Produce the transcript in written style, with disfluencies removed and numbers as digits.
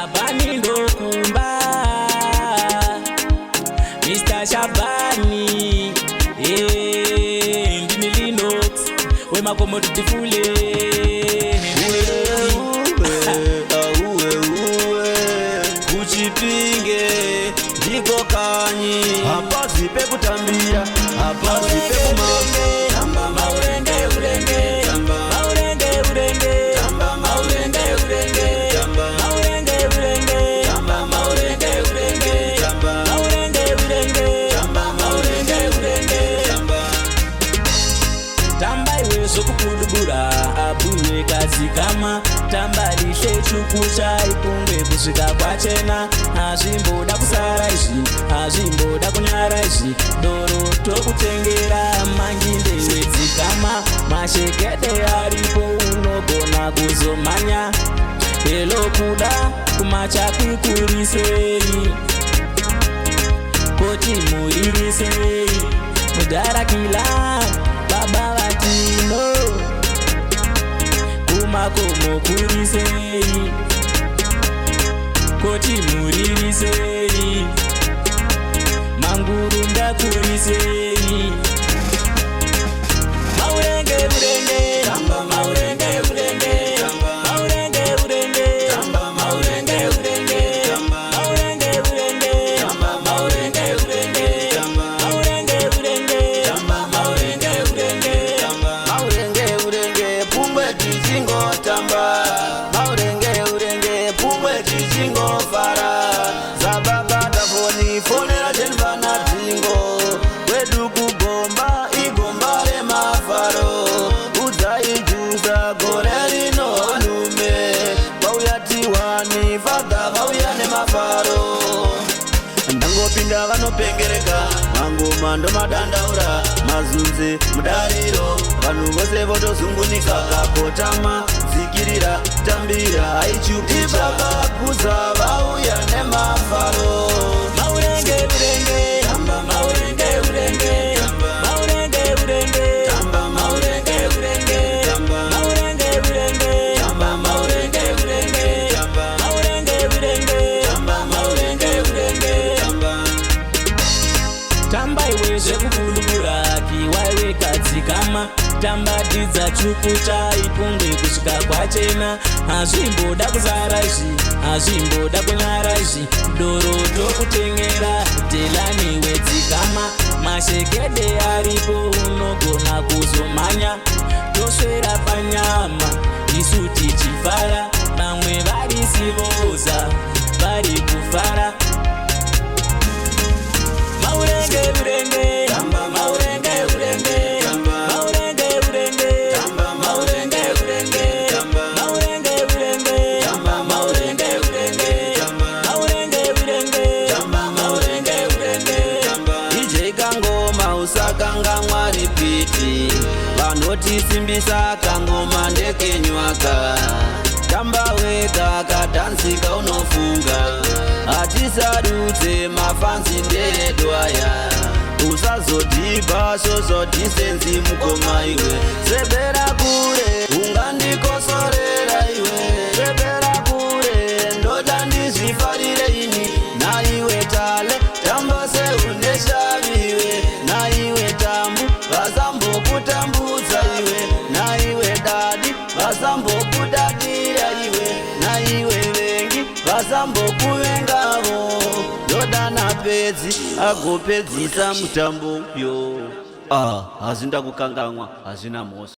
Shabani ndokumba, Mr. Shabani, ndini Linux, we makomo tutifule. Kuchipinge, ndiko kanyi, hapa zipe kutambia, hapa zipe kumame. Tamba maurenge urenge, tamba maurenge urenge, tamba maurenge urenge, tamba maurenge urenge, tamba maurenge urenge, tamba maurenge urenge, tamba maurenge urenge, tamba iwe zokupulubura abuwe kazi kama tamba lishe chukucha ipunge kusika kwa chena azimboda kusara izi azimboda kunyara izi doro tokutengera manginde wedzi kama mashekete aripo unogona kuzomanya elo kuda kumachapikurisei koti muririsei mudara kila baba vatino kumakomo kurisei koti muririsei mangurunda kurisei maurenge urenge tamba maurenge urenge tamba maurenge urenge tamba maurenge urenge tamba maurenge urenge tamba maurenge urenge tamba maurenge urenge tamba maurenge urenge tamba Maurenge urenge pumwe tichingo tamba, maurenge urenge pumwe tichingo fara. Zababa tafoni fonera jenvana tingo, wedu kugomba igomba le mafaro. Udai juza goreli no lume, bauya tiwani fada bauya ne mafaro. Ndangopinda vanopengereka mangoma ndo madandaura mazunze mudariro vanhu vose votozungunika kakotama zikirira tambira aichupisha vakuza vauya nemafaro maurenge urenge tamba maurenge urenge tamba maurenge urenge tamba maurenge urenge tamba maurenge urenge tamba maurenge urenge tamba maurenge urenge tamba maurenge urenge tamba iweze kupulubura kiwaiwe kadzi kama tamba didza chukucha ipunge kusvika kwachena hazvimboda kuzara izvi hazvimboda kunyara izvi doro tokutengera delani wedzi kama mashekede aripo unogona kuzomanya toswera panyama isu tichifara vamwe varisivoza vari kufara maurenge urenge tamba maurenge urenge tamba maurenge urenge tamba maurenge urenge tamba maurenge urenge tamba maurenge urenge tamba maurenge urenge tamba maurenge urenge tamba ije kangoma usakanga mwari piti vanotisimbisa kangoma ndekenywaka tamba wega kadansika unofunga hatisadudze mafanzi ndedwaya usazodhiba sozodhisenzi mukoma iwe sebera kure ungandikosorera iwe sebera kure ndoda ndizvifarire ini naiwe tale tamba seundeshaviwe naiwe tambu vazambokutambudza iwe naiwe dadi vazambokudadira iwe naiwe vengi vazambokuvengavo ndoda napedzi agopedzisa mutambo uyo hazvinda kukanganwa hazvina mhosva.